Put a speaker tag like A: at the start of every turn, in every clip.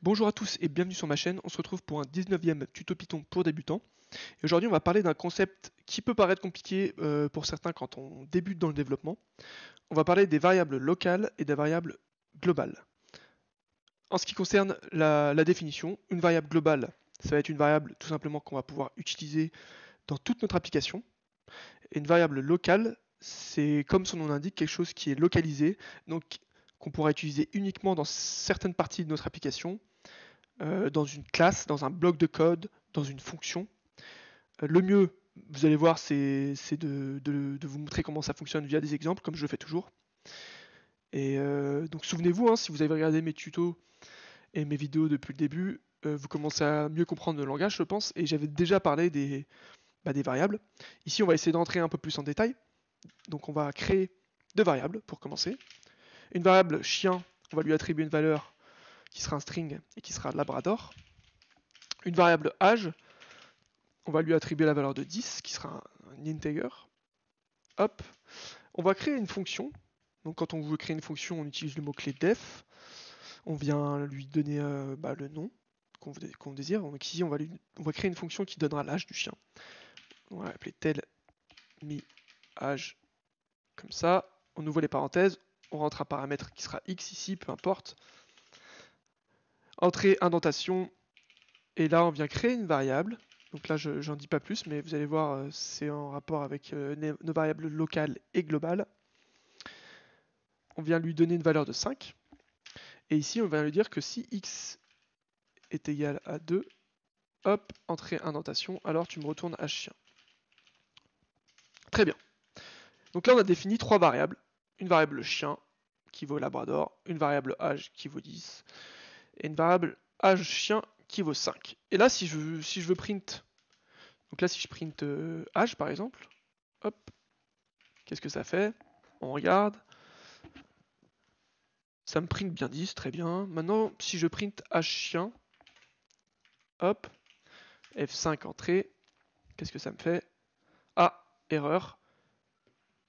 A: Bonjour à tous et bienvenue sur ma chaîne, on se retrouve pour un 19e tuto Python pour débutants. Et aujourd'hui on va parler d'un concept qui peut paraître compliqué pour certains quand on débute dans le développement. On va parler des variables locales et des variables globales. En ce qui concerne la définition, une variable globale, ça va être une variable tout simplement qu'on va pouvoir utiliser dans toute notre application. Et une variable locale, c'est comme son nom l'indique, quelque chose qui est localisé, donc qu'on pourra utiliser uniquement dans certaines parties de notre application, dans une classe, dans un bloc de code, dans une fonction. Le mieux, vous allez voir, c'est de vous montrer comment ça fonctionne via des exemples, comme je le fais toujours. Et donc souvenez-vous, hein, si vous avez regardé mes tutos et mes vidéos depuis le début, vous commencez à mieux comprendre le langage, je pense, et j'avais déjà parlé des variables. Ici, on va essayer d'entrer un peu plus en détail. Donc on va créer deux variables pour commencer. Une variable chien, on va lui attribuer une valeur qui sera un string et qui sera labrador. Une variable âge, on va lui attribuer la valeur de 10, qui sera un integer. Hop, on va créer une fonction. Donc quand on veut créer une fonction, on utilise le mot-clé def. On vient lui donner le nom qu'on désire. Donc ici, on va créer une fonction qui donnera l'âge du chien. On va l'appeler tel mi âge, comme ça. On ouvre les parenthèses, on rentre un paramètre qui sera x ici, peu importe. Entrée, indentation, et là on vient créer une variable. Donc là, j'en dis pas plus, mais vous allez voir, c'est en rapport avec nos variables locales et globales. On vient lui donner une valeur de 5. Et ici, on vient lui dire que si x est égal à 2, hop, entrée indentation, alors tu me retournes h chien. Très bien. Donc là, on a défini trois variables. Une variable chien qui vaut labrador, une variable âge qui vaut 10, et une variable âge chien qui vaut 5. Et là, si je veux print, donc là, si je print âge par exemple, hop, qu'est-ce que ça fait? On regarde. Ça me print bien 10, très bien. Maintenant, si je print h chien, hop, F5 entrée, qu'est-ce que ça me fait? Ah, erreur.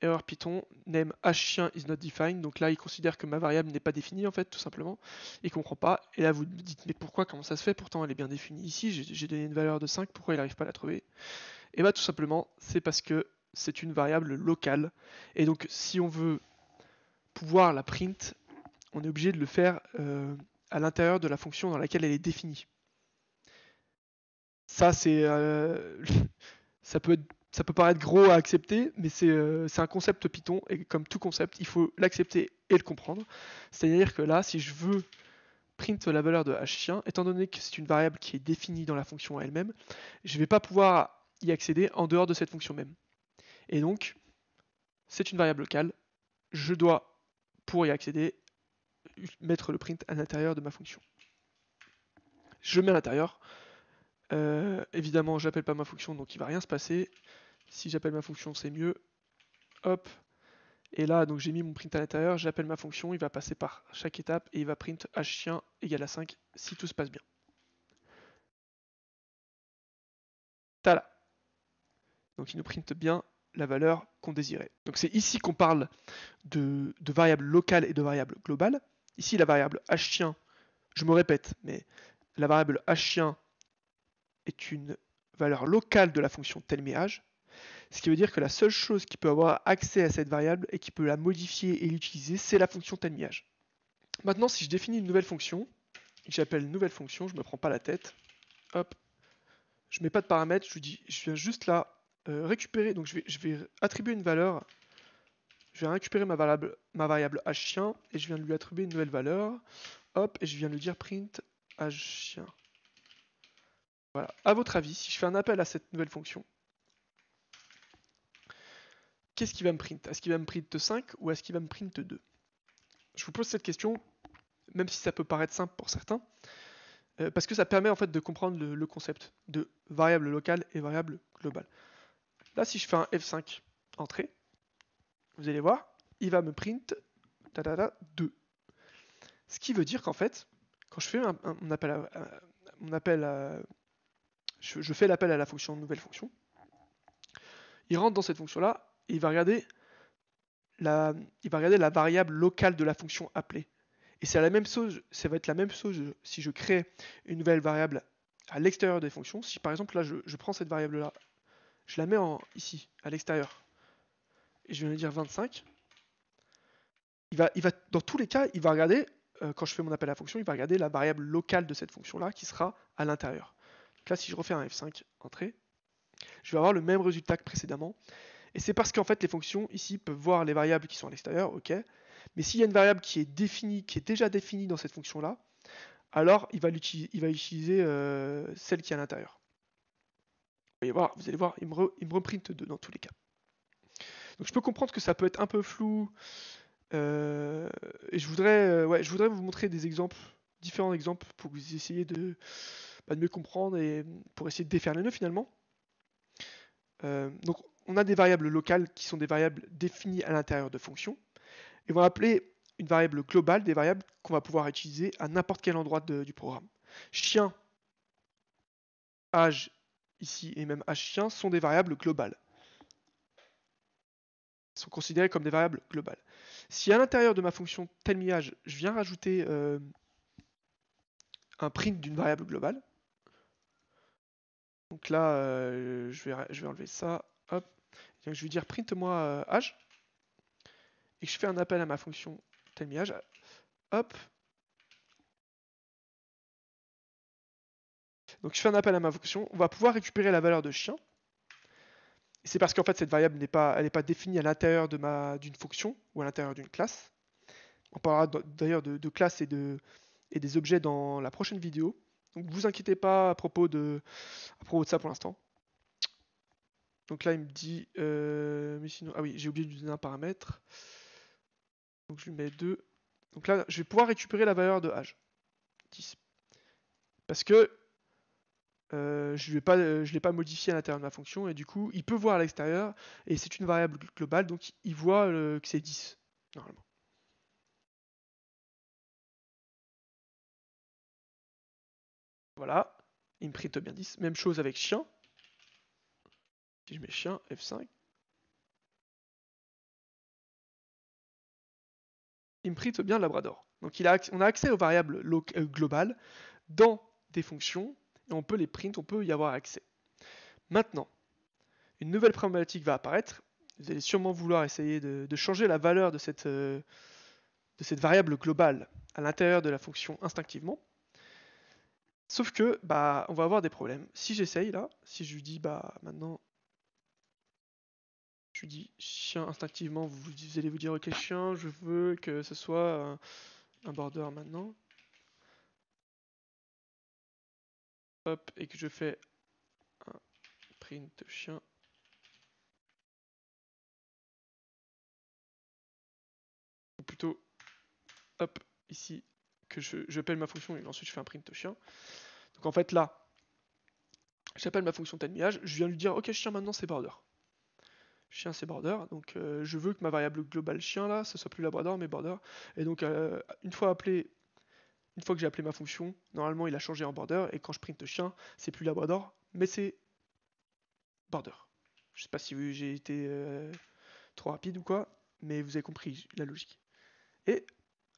A: Erreur Python, name h chien is not defined. Donc là, il considère que ma variable n'est pas définie, en fait, tout simplement. Il comprend pas. Et là, vous me dites, mais pourquoi? Comment ça se fait? Pourtant, elle est bien définie ici. J'ai donné une valeur de 5. Pourquoi il n'arrive pas à la trouver? Et bah, tout simplement, c'est parce que c'est une variable locale. Et donc, si on veut pouvoir la print, on est obligé de le faire à l'intérieur de la fonction dans laquelle elle est définie. Ça, c'est ça peut paraître gros à accepter, mais c'est un concept Python, et comme tout concept, il faut l'accepter et le comprendre. C'est-à-dire que là, si je veux print la valeur de h-chien, étant donné que c'est une variable qui est définie dans la fonction elle-même, je ne vais pas pouvoir y accéder en dehors de cette fonction même. Et donc, c'est une variable locale, je dois, pour y accéder, mettre le print à l'intérieur de ma fonction. Je le mets à l'intérieur. Évidemment, j'appelle pas ma fonction, donc il va rien se passer. Si j'appelle ma fonction, c'est mieux. Hop. Et là, donc j'ai mis mon print à l'intérieur, j'appelle ma fonction, il va passer par chaque étape et il va print h-chien égale à 5 si tout se passe bien. Tada. Donc il nous print bien la valeur qu'on désirait. Donc c'est ici qu'on parle de variables locales et de variables globales. Ici, la variable h-chien, je me répète, mais la variable h-chien est une valeur locale de la fonction telméage, ce qui veut dire que la seule chose qui peut avoir accès à cette variable et qui peut la modifier et l'utiliser, c'est la fonction telméage. Maintenant, si je définis une nouvelle fonction, et que j'appelle nouvelle fonction, je me prends pas la tête, hop, je mets pas de paramètres, je viens juste là récupérer, donc je vais attribuer une valeur, je vais récupérer ma variable h-chien et je viens de lui attribuer une nouvelle valeur, hop, et je viens de lui dire print h-chien. Voilà. À votre avis, si je fais un appel à cette nouvelle fonction, qu'est-ce qu'il va me print? Est-ce qu'il va me print 5 ou est-ce qu'il va me print 2? Je vous pose cette question, même si ça peut paraître simple pour certains, parce que ça permet en fait de comprendre le concept de variable locale et variable globale. Là, si je fais un F5 entrée, vous allez voir, il va me print 2. Ce qui veut dire qu'en fait, quand je fais je fais l'appel à la fonction nouvelle fonction, il rentre dans cette fonction-là et il va regarder la variable locale de la fonction appelée. Et c'est la même chose, ça va être la même chose si je crée une nouvelle variable à l'extérieur des fonctions. Si par exemple là je prends cette variable là, je la mets ici, à l'extérieur, et je vais lui dire 25, dans tous les cas, il va regarder, quand je fais mon appel à la fonction, il va regarder la variable locale de cette fonction-là qui sera à l'intérieur. Donc là, si je refais un F5, entrée, je vais avoir le même résultat que précédemment. Et c'est parce qu'en fait, les fonctions ici peuvent voir les variables qui sont à l'extérieur, ok. Mais s'il y a une variable qui est définie, qui est déjà définie dans cette fonction-là, alors il va utiliser celle qui est à l'intérieur. Vous allez voir, il me reprint 2 dans tous les cas. Donc je peux comprendre que ça peut être un peu flou. Et je voudrais vous montrer des exemples, différents exemples, pour que vous essayiez de mieux comprendre et pour essayer de défaire les nœuds finalement. Donc on a des variables locales qui sont des variables définies à l'intérieur de fonctions. Et on va appeler une variable globale des variables qu'on va pouvoir utiliser à n'importe quel endroit du programme. Chien, âge ici et même âge chien sont des variables globales. Sont considérées comme des variables globales. Si à l'intérieur de ma fonction telmiage, je viens rajouter un print d'une variable globale, donc là, je vais enlever ça, hop, donc je vais dire print-moi âge, et je fais un appel à ma fonction telmiage, hop, donc je fais un appel à ma fonction, on va pouvoir récupérer la valeur de chien, et c'est parce qu'en fait cette variable n'est pas définie à l'intérieur d'une fonction ou à l'intérieur d'une classe. On parlera d'ailleurs de classes et des objets dans la prochaine vidéo. Donc vous inquiétez pas à propos de ça pour l'instant. Donc là il me dit mais sinon, ah oui, j'ai oublié de lui donner un paramètre. Donc je lui mets 2. Donc là je vais pouvoir récupérer la valeur de âge 10. Parce que je ne l'ai pas modifié à l'intérieur de ma fonction et du coup il peut voir à l'extérieur et c'est une variable globale donc il voit que c'est 10 normalement. Voilà, il me print bien 10. Même chose avec chien. Si je mets chien, F5. Il me print bien Labrador. Donc on a accès aux variables globales dans des fonctions et on peut les print, on peut y avoir accès. Maintenant, une nouvelle problématique va apparaître. Vous allez sûrement vouloir essayer de changer la valeur de cette variable globale à l'intérieur de la fonction instinctivement. Sauf que, bah, on va avoir des problèmes. Si j'essaye là, si je lui dis, bah, maintenant, je lui dis chien instinctivement, vous allez vous dire, ok, chien, je veux que ce soit un border maintenant. Hop, et que je fais un print chien. Ou plutôt, hop, ici, que j'appelle ma fonction et ensuite je fais un print chien. Donc en fait là, j'appelle ma fonction telmiage, je viens lui dire, ok, chien maintenant c'est border. Chien c'est border, donc je veux que ma variable globale chien là, ce soit plus labrador mais border. Et donc une fois que j'ai appelé ma fonction, normalement il a changé en border, et quand je print chien, c'est plus labrador, mais c'est border. Je sais pas si j'ai été trop rapide ou quoi, mais vous avez compris la logique. Et,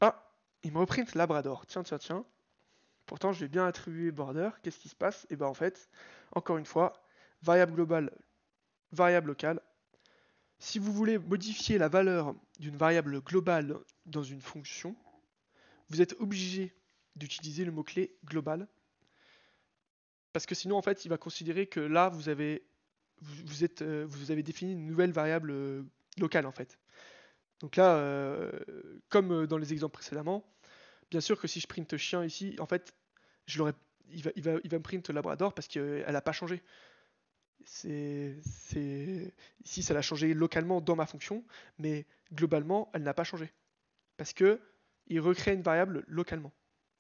A: ah, il me reprint labrador, tiens. Pourtant je vais bien attribuer border, qu'est-ce qui se passe? Et ben en fait, encore une fois, variable globale, variable locale. Si vous voulez modifier la valeur d'une variable globale dans une fonction, vous êtes obligé d'utiliser le mot-clé global. Parce que sinon, en fait, il va considérer que là, vous avez défini une nouvelle variable locale, en fait. Donc là, comme dans les exemples précédemment, bien sûr que si je print chien ici, en fait, il va me print Labrador parce qu'elle n'a pas changé. Ici, ça l'a changé localement dans ma fonction, mais globalement, elle n'a pas changé. Parce que il recrée une variable localement.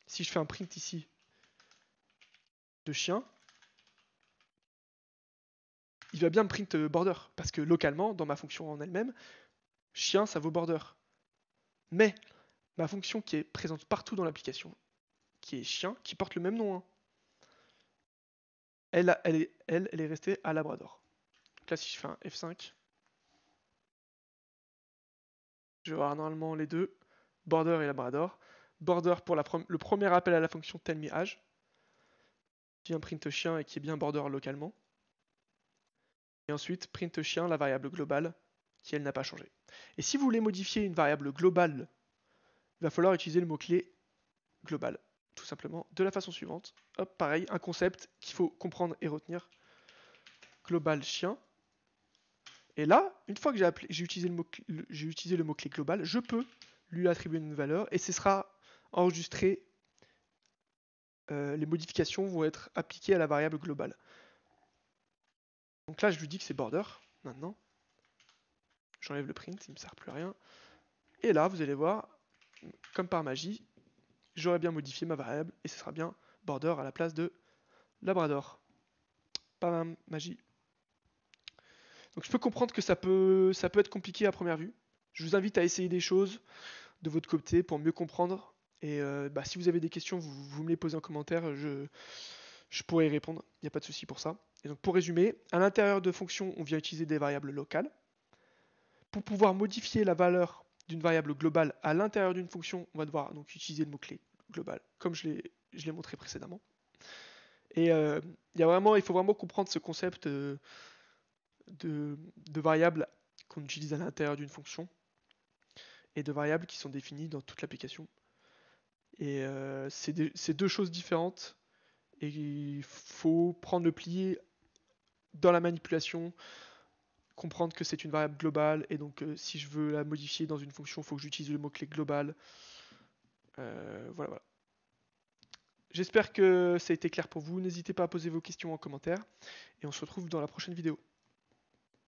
A: Si je fais un print ici de chien, il va bien me print border. Parce que localement, dans ma fonction en elle-même, chien, ça vaut border. Mais ma fonction qui est présente partout dans l'application, qui est chien, qui porte le même nom, hein, elle est restée à Labrador. Donc là, si je fais un F5, je vais avoir normalement les deux, border et Labrador. border pour le premier appel à la fonction tellMeAge, qui est un print chien et qui est bien border localement. Et ensuite, print chien, la variable globale, qui elle n'a pas changé. Et si vous voulez modifier une variable globale, il va falloir utiliser le mot-clé global, tout simplement, de la façon suivante. Hop, pareil, un concept qu'il faut comprendre et retenir. Global chien. Et là, une fois que j'ai utilisé le mot-clé global, je peux lui attribuer une valeur et ce sera enregistré. Les modifications vont être appliquées à la variable globale. Donc là, je lui dis que c'est border, maintenant. J'enlève le print, il ne me sert plus à rien. Et là, vous allez voir, comme par magie, j'aurais bien modifié ma variable et ce sera bien border à la place de Labrador. Bam, magie. Donc je peux comprendre que ça peut être compliqué à première vue. Je vous invite à essayer des choses de votre côté pour mieux comprendre. Et si vous avez des questions, vous me les posez en commentaire, je pourrai y répondre. Il n'y a pas de souci pour ça. Et donc pour résumer, à l'intérieur de fonctions, on vient utiliser des variables locales. Pour pouvoir modifier la valeur d'une variable globale à l'intérieur d'une fonction, on va devoir donc utiliser le mot-clé global, comme je l'ai montré précédemment. Et il faut vraiment comprendre ce concept de variables qu'on utilise à l'intérieur d'une fonction et de variables qui sont définies dans toute l'application. Et c'est deux choses différentes et il faut prendre le pli dans la manipulation, comprendre que c'est une variable globale et donc si je veux la modifier dans une fonction, il faut que j'utilise le mot-clé global. Voilà. J'espère que ça a été clair pour vous. N'hésitez pas à poser vos questions en commentaire et on se retrouve dans la prochaine vidéo.